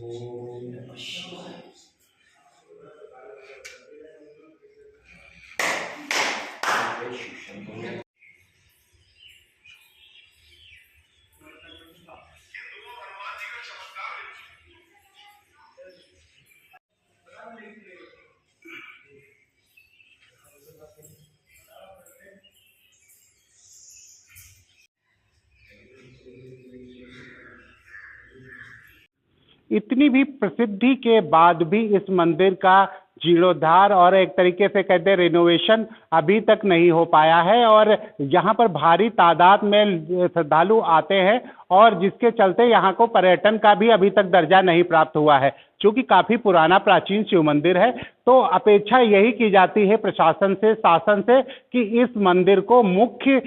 ओम नमः शिवाय। जय शिव शंभो। इतनी भी प्रसिद्धि के बाद भी इस मंदिर का जीर्णोद्धार और एक तरीके से कहते हैं रिनोवेशन अभी तक नहीं हो पाया है और यहाँ पर भारी तादाद में श्रद्धालु आते हैं और जिसके चलते यहाँ को पर्यटन का भी अभी तक दर्जा नहीं प्राप्त हुआ है। चूंकि काफी पुराना प्राचीन शिव मंदिर है तो अपेक्षा यही की जाती है प्रशासन से, शासन से कि इस मंदिर को मुख्य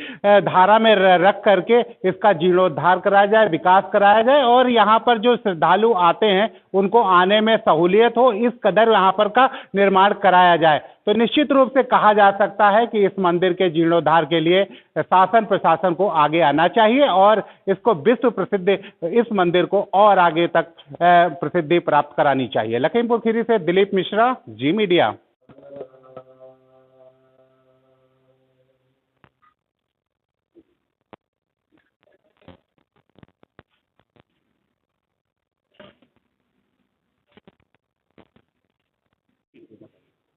धारा में रख करके इसका जीर्णोद्धार कराया जाए, विकास कराया जाए और यहाँ पर जो श्रद्धालु आते हैं उनको आने में सहूलियत हो, इस कदर यहाँ पर का निर्माण कराया जाए। तो निश्चित रूप से कहा जा सकता है कि इस मंदिर के जीर्णोद्धार के लिए शासन प्रशासन को आगे आना चाहिए और इसको विश्व प्रसिद्ध इस मंदिर को और आगे तक प्रसिद्धि प्राप्त करानी चाहिए। लखीमपुर खीरी से दिलीप मिश्रा, जी मीडिया।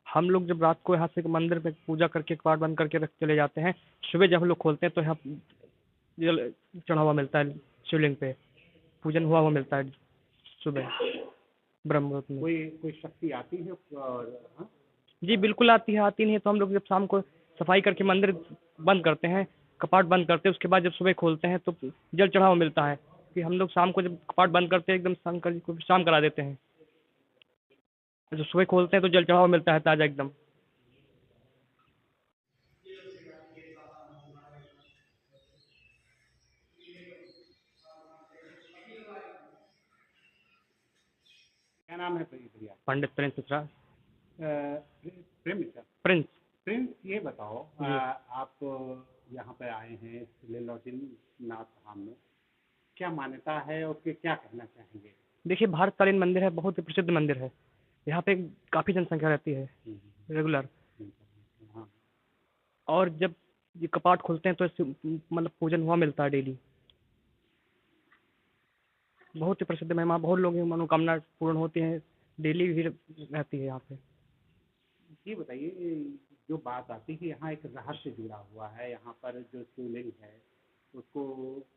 हम लोग जब रात को यहाँ से मंदिर में पूजा करके कपाट बंद करके रख चले जाते हैं, सुबह जब हम लोग खोलते हैं तो यहाँ जल चढ़ा हुआ मिलता है, शिवलिंग पे पूजन हुआ मिलता है सुबह ब्रह्म मुहूर्त में। कोई शक्ति आती है और जी बिल्कुल आती है, आती नहीं है तो हम लोग जब शाम को सफाई करके मंदिर बंद करते हैं, कपाट बंद करते हैं, उसके बाद जब सुबह खोलते हैं तो जल चढ़ावा मिलता है कि हम लोग शाम को जब कपाट बंद करते हैं एकदम शंकर जी को शाम करा देते हैं, जब सुबह खोलते हैं तो जल चढ़ावा मिलता है ताज़ा एकदम। क्या नाम है भैया? पंडित प्रिंस मिश्रा। प्रिंस प्रिंस। प्रिंस, ये बताओ आप यहाँ पे आए हैं लीलावतीनाथ धाम में, क्या मान्यता है और क्या कहना चाहेंगे? देखिए भारतकालीन मंदिर है, बहुत ही प्रसिद्ध मंदिर है, यहाँ पे काफ़ी जनसंख्या रहती है रेगुलर। हाँ। और जब ये कपाट खोलते हैं तो इससे मतलब पूजन हुआ मिलता है डेली। बहुत ही प्रसिद्ध महिमा, बहुत लोगों की मनोकामना पूर्ण होती है, डेली भीड़ रहती है यहाँ पे। ये बताइए, जो बात आती है कि यहाँ एक रहस्य जुड़ा हुआ है, यहाँ पर जो शिवलिंग है उसको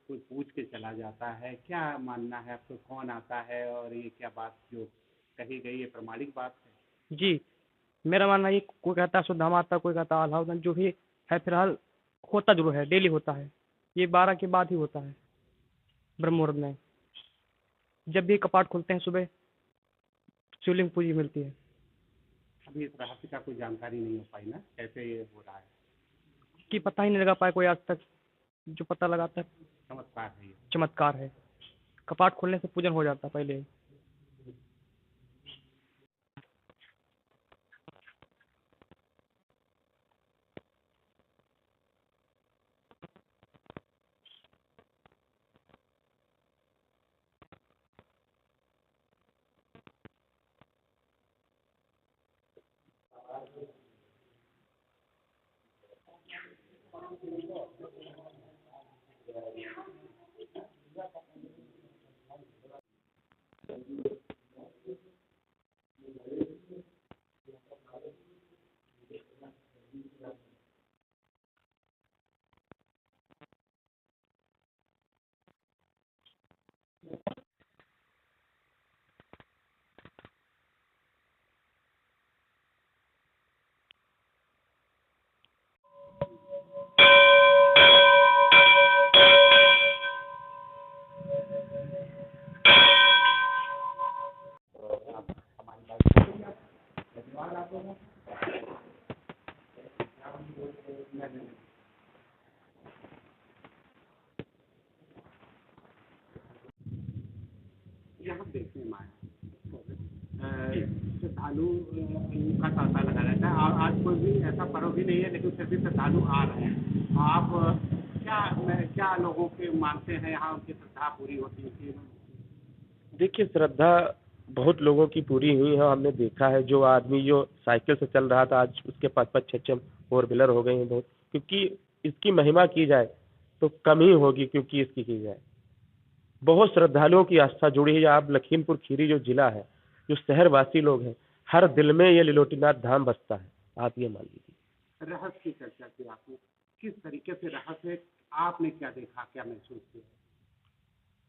कोई पूछ के चला जाता है, क्या मानना है आपको? कौन आता है और ये क्या बात जो कही गई, ये प्रमाणिक बात है? जी मेरा मानना ये, कोई कहता है सुधा माता, कोई कहता है अलाउद्दीन, जो भी है फिलहाल होता जरूर है, डेली होता है, ये 12 के बाद ही होता है ब्रह्म मुहूर्त में। जब भी कपाट खुलते हैं सुबह शिवलिंग पूजी मिलती है। अभी इस रहस्य का कोई जानकारी नहीं हो पाई ना, कैसे ये हो रहा है? कि पता ही नहीं लगा पाया कोई आज तक, जो पता लगाता है चमत्कार है ये। चमत्कार है, कपाट खोलने से पूजन हो जाता पहले ही। यहाँ देखने में आया श्रद्धालु का तांता लगा रहता है और आज कोई भी ऐसा पर्व भी नहीं है लेकिन फिर भी श्रद्धालु आ रहे हैं। आप क्या लोगों के मानते हैं यहाँ उनकी श्रद्धा पूरी होती है? देखिए श्रद्धा बहुत लोगों की पूरी हुई है। हमने देखा है जो आदमी जो साइकिल से चल रहा था आज उसके 5-5 6-6 फोर व्हीलर हो गई हैं बहुत, क्योंकि इसकी महिमा की जाए तो कम ही होगी क्योंकि इसकी की जाए। बहुत श्रद्धालुओं की आस्था जुड़ी है। आप लखीमपुर खीरी जो जिला है, जो शहरवासी लोग हैं, हर दिल में ये लिलोटीनाथ धाम बसता है, आप ये मान लीजिए। रहस्य की चर्चा की आपने, किस तरीके से रहस्य, आपने क्या देखा, क्या महसूस किया?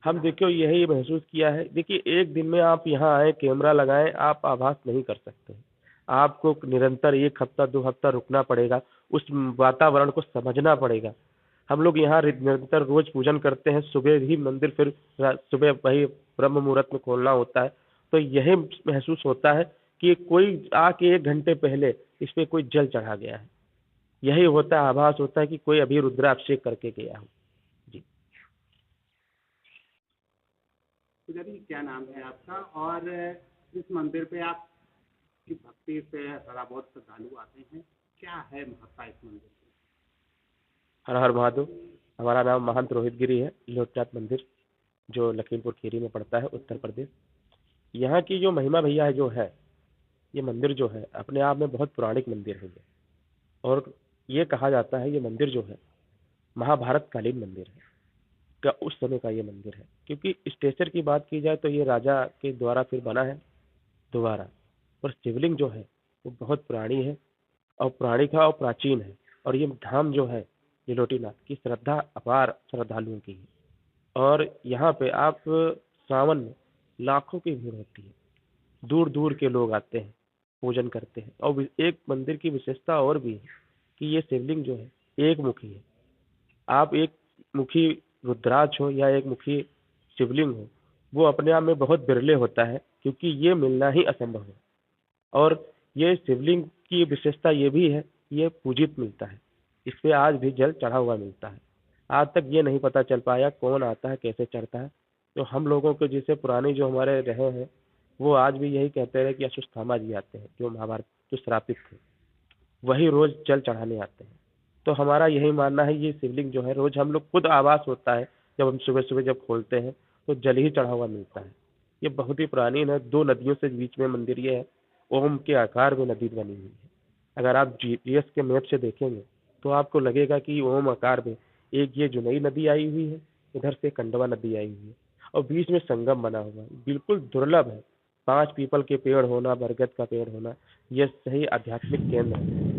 हम देखियो यही महसूस किया है। देखिए एक दिन में आप यहाँ आए, कैमरा लगाएं, आप आभास नहीं कर सकते। आपको निरंतर 1 हफ्ता 2 हफ्ता रुकना पड़ेगा, उस वातावरण को समझना पड़ेगा। हम लोग यहाँ निरंतर रोज पूजन करते हैं, सुबह ही मंदिर, फिर सुबह वही ब्रह्म मुहूर्त में खोलना होता है। तो यही महसूस होता है कि कोई आके 1 घंटे पहले इस पे कोई जल चढ़ा गया है। यही होता है, आभास होता है कि कोई अभी रुद्राभिषेक करके गया हो। जी। पुजारी क्या नाम है आपका, और इस मंदिर पे आप की भक्ति से थोड़ा बहुत श्रद्धालु आते हैं, क्या है महत्ता इस मंदिर की? हर हर महादेव। हमारा नाम महंत रोहित गिरी है, लोकनाथ मंदिर जो लखीमपुर खीरी में पड़ता है, उत्तर प्रदेश। यहाँ की जो महिमा भैया है, जो है ये मंदिर जो है अपने आप में बहुत पौराणिक मंदिर है ये। और ये कहा जाता है ये मंदिर जो है महाभारत कालीन मंदिर है, का उस समय का ये मंदिर है। क्योंकि स्ट्रक्चर की बात की जाए तो ये राजा के द्वारा फिर बना है दोबारा। और शिवलिंग जो है वो बहुत पुरानी है, और पौराणिक है और प्राचीन है। और ये धाम जो है लिलोटीनाथ की श्रद्धा अपार श्रद्धालुओं की है। और यहाँ पे आप सावन में लाखों की भीड़ होती है, दूर दूर के लोग आते हैं, पूजन करते हैं। और एक मंदिर की विशेषता और भी है कि ये शिवलिंग जो है एक मुखी है। आप एक मुखी रुद्राक्ष हो या एक मुखी शिवलिंग हो, वो अपने आप में बहुत बिरले होता है, क्योंकि ये मिलना ही असंभव है। और ये शिवलिंग की विशेषता ये भी है, ये पूजित मिलता है, इस पे आज भी जल चढ़ा हुआ मिलता है। आज तक ये नहीं पता चल पाया कौन आता है, कैसे चढ़ता है। तो हम लोगों के जैसे पुराने जो हमारे रहे हैं, वो आज भी यही कहते रहे कि अश्वत्थामा जी आते हैं, जो महाभारत जो श्रापित थे, वही रोज जल चढ़ाने आते हैं। तो हमारा यही मानना है, ये शिवलिंग जो है रोज हम लोग खुद आभास होता है, जब हम सुबह सुबह जब खोलते हैं तो जल ही चढ़ा हुआ मिलता है। ये बहुत ही प्राचीन है, 2 नदियों से बीच में मंदिर ये है, ओम के आकार में नदी बनी हुई है। अगर आप जीपीएस के मैप से देखेंगे तो आपको लगेगा कि ओम आकार में एक ये जो नई नदी आई हुई है, इधर से खंडवा नदी आई हुई है, और बीच में संगम बना हुआ है। बिल्कुल दुर्लभ है, 5 पीपल के पेड़ होना, बरगद का पेड़ होना, यह सही आध्यात्मिक केंद्र है।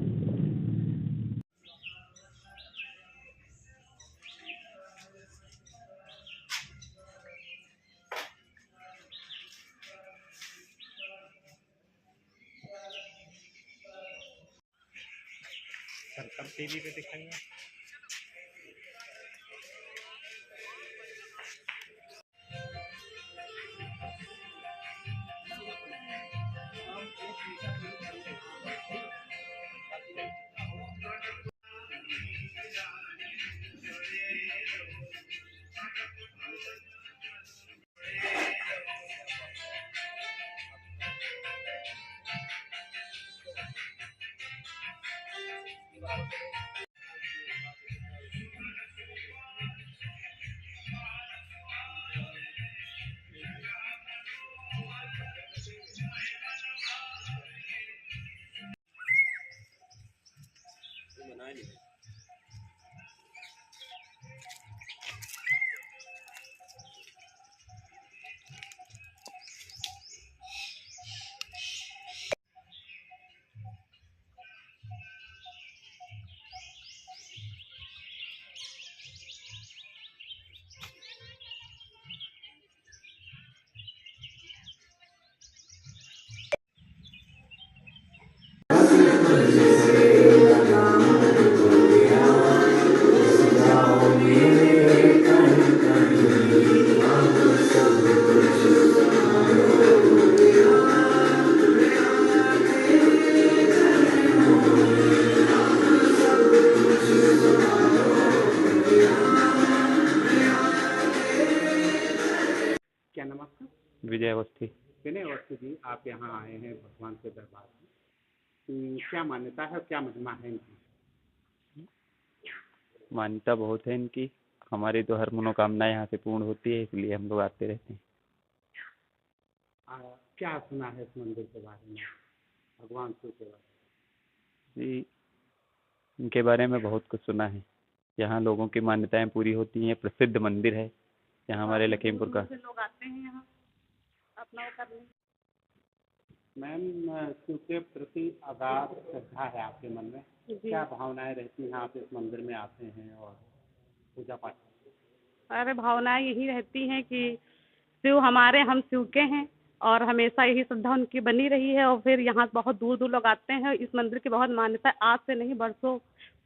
क्या नाम आपका? विजय अवस्थी। विनय अवस्थी जी, आप यहाँ आए हैं भगवान के दरबार में, क्या मान्यता है और क्या महिमा है इनकी? मान्यता बहुत है इनकी। हमारी तो हर मनोकामना यहाँ से पूर्ण होती है, इसलिए हम लोग आते रहते हैं। क्या सुना है इस मंदिर के बारे में, भगवान शिव के बारे जी, इनके बारे में बहुत कुछ सुना है। यहाँ लोगों की मान्यताएं पूरी होती हैं। प्रसिद्ध मंदिर है यहाँ हमारे लखीमपुर का। लोग आते हैं यहाँ अपना वो करने। मैम, शिव के प्रति अगाध श्रद्धा है आपके मन में, क्या भावनाएं रहती हैं आप इस मंदिर में आते हैं और पूजा पाठ करते हैं? अरे भावनाएं यही रहती हैं कि शिव हमारे, हम शिव के हैं और हमेशा यही श्रद्धा उनकी बनी रही है। और फिर यहाँ बहुत दूर दूर लोग आते हैं। इस मंदिर की बहुत मान्यता आज से नहीं बरसों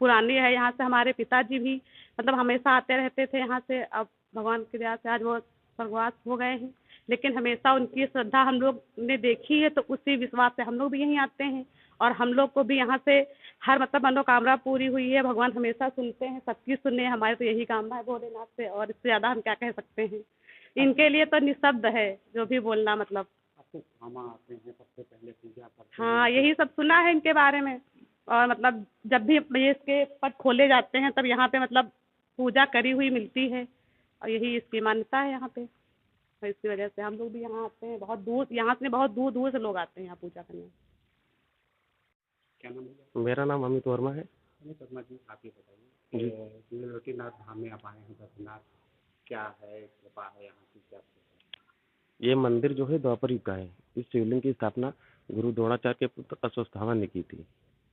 पुरानी है। यहाँ से हमारे पिताजी भी मतलब हमेशा आते रहते थे यहाँ से। अब भगवान की दया से आज वो स्वर्गवास हो गए हैं, लेकिन हमेशा उनकी श्रद्धा हम लोग ने देखी है, तो उसी विश्वास से हम लोग भी यहीं आते हैं। और हम लोग को भी यहाँ से हर मतलब मनोकामना पूरी हुई है। भगवान हमेशा सुनते हैं, सबकी सुने। हमारे तो यही कामना है भोलेनाथ से, और इससे ज़्यादा हम क्या कह सकते हैं। इनके लिए तो निःशब्द है जो भी बोलना। मतलब आपके धामा आते हैं सबसे पहले पूजा करते हैं? हाँ, यही सब सुना है इनके बारे में। और मतलब जब भी ये इसके पट खोले जाते हैं तब यहाँ पे मतलब पूजा करी हुई मिलती है, और यही इसकी मान्यता है यहाँ पे। और इसकी वजह से हम लोग भी यहाँ आते हैं। बहुत दूर, यहाँ से बहुत दूर दूर से लोग आते हैं यहाँ पूजा करने। क्या नाम है? मेरा नाम अमित वर्मा है। अमित वर्मा जी, आप ये बताइए कि नीलोटीनाथ धाम में आप आए हैं दर्शनार्थ, क्या है कृपा है यहाँ की, क्या ये मंदिर जो है द्वापर युग का है। इस शिवलिंग की स्थापना गुरु द्रोणाचार्य के पुत्र अश्वत्थामा ने की थी।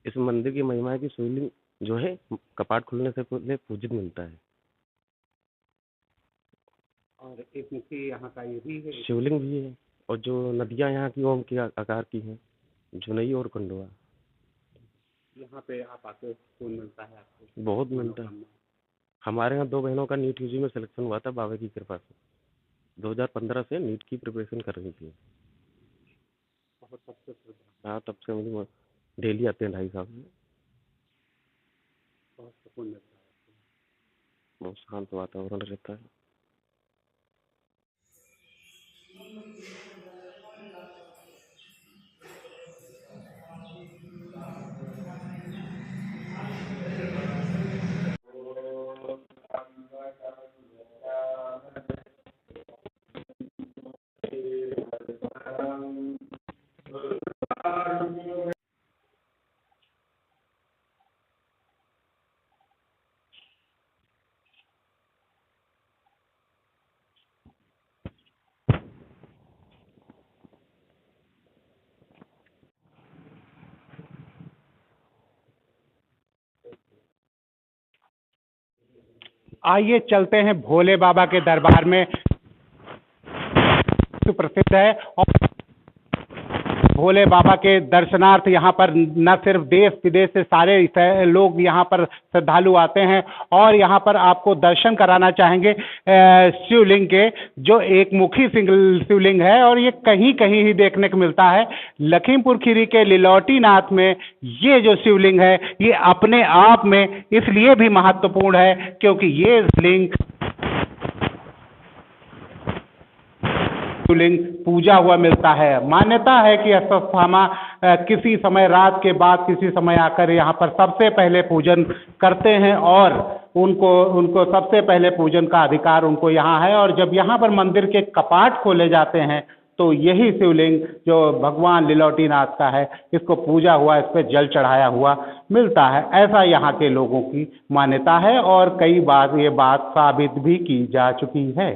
इस मंदिर की महिमा है कि शिवलिंग जो है कपाट खुलने से पहले पूजित मिलता है। और एक मुखी यहाँ का ये भी है? शिवलिंग भी है, और जो नदियाँ यहाँ की ओम के आकार की हैं, जुनई और खंडवा। यहाँ पे आप आके सुकून मिलता है आपको? बहुत मिलता है। हमारे यहाँ 2 बहनों का नीट यूजी में सिलेक्शन हुआ था बाबा की कृपा से। 2015 से नीट की प्रिपरेशन कर रही थी। बहुत सबसे श्रद्धा, हाँ, तब से मुझे डेली आते हैं 2.5 साल में। बहुत सुकून मिलता है। बहुत शांत वातावरण रहता है। आइए चलते हैं भोले बाबा के दरबार में। सुप्रसिद्ध है और भोले बाबा के दर्शनार्थ यहाँ पर न सिर्फ देश विदेश से सारे लोग यहाँ पर श्रद्धालु आते हैं। और यहाँ पर आपको दर्शन कराना चाहेंगे शिवलिंग के, जो एक मुखी शिवलिंग है, और ये कहीं कहीं ही देखने को मिलता है। लखीमपुर खीरी के लीलोटीनाथ में ये जो शिवलिंग है ये अपने आप में इसलिए भी महत्वपूर्ण है क्योंकि ये शिवलिंग पूजा हुआ मिलता है। मान्यता है कि अश्वत्थामा किसी समय रात के बाद किसी समय आकर यहाँ पर सबसे पहले पूजन करते हैं, और उनको सबसे पहले पूजन का अधिकार उनको यहाँ है। और जब यहाँ पर मंदिर के कपाट खोले जाते हैं तो यही शिवलिंग जो भगवान लीलोटीनाथ का है, इसको पूजा हुआ, इस पर जल चढ़ाया हुआ मिलता है। ऐसा यहाँ के लोगों की मान्यता है और कई बार ये बात साबित भी की जा चुकी है।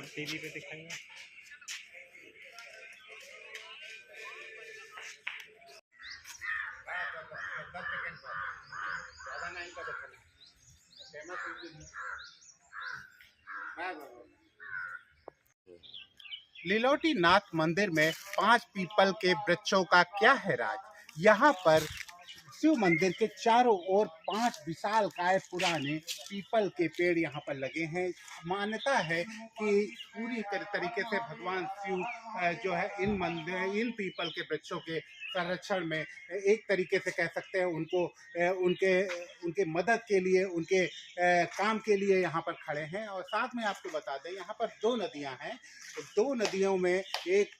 टीवी पे दिखाएंगे। लीलोटीनाथ मंदिर में 5 पीपल के वृक्षों का क्या है राज। यहाँ पर शिव मंदिर के चारों ओर 5 विशालकाय पुराने पीपल के पेड़ यहाँ पर लगे हैं। मान्यता है कि पूरी तरीके से भगवान शिव जो है इन पीपल के वृक्षों के संरक्षण में एक तरीके से कह सकते हैं उनको उनके मदद के लिए, उनके काम के लिए यहाँ पर खड़े हैं। और साथ में आपको बता दें यहाँ पर 2 नदियाँ हैं। 2 नदियों में एक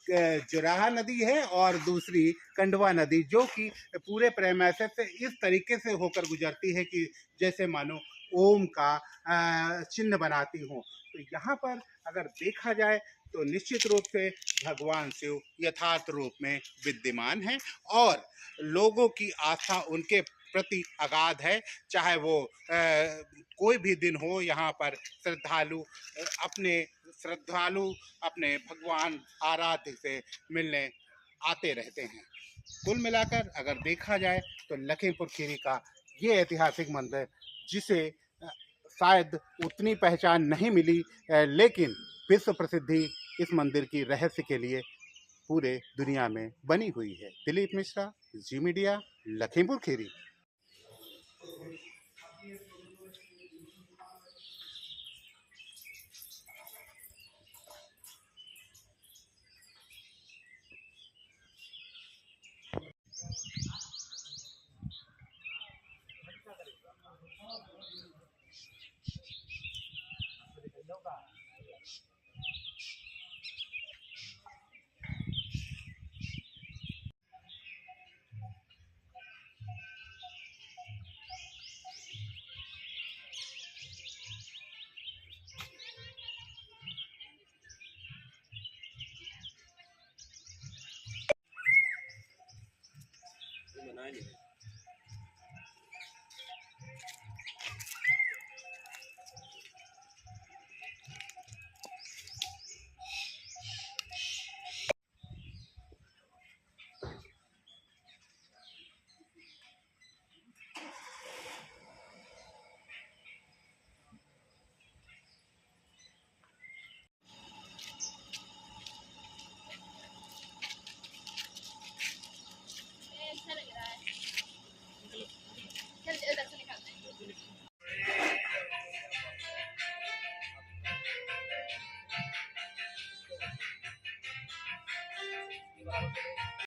जुराहा नदी है और दूसरी कंडवा नदी, जो कि पूरे प्रेमाइसेस से इस तरीके से होकर गुजरती है कि जैसे मानो ओम का चिन्ह बनाती हो। तो यहाँ पर अगर देखा जाए तो निश्चित रूप से भगवान शिव यथार्थ रूप में विद्यमान हैं और लोगों की आस्था उनके प्रति अगाध है। चाहे वो कोई भी दिन हो, यहाँ पर श्रद्धालु अपने भगवान आराध्य से मिलने आते रहते हैं। कुल मिलाकर अगर देखा जाए तो लखीमपुर खीरी का ये ऐतिहासिक मंदिर, जिसे शायद उतनी पहचान नहीं मिली, लेकिन विश्व प्रसिद्धि इस मंदिर की रहस्य के लिए पूरे दुनिया में बनी हुई है। दिलीप मिश्रा, जी मीडिया, लखीमपुर खीरी। बनाए नहीं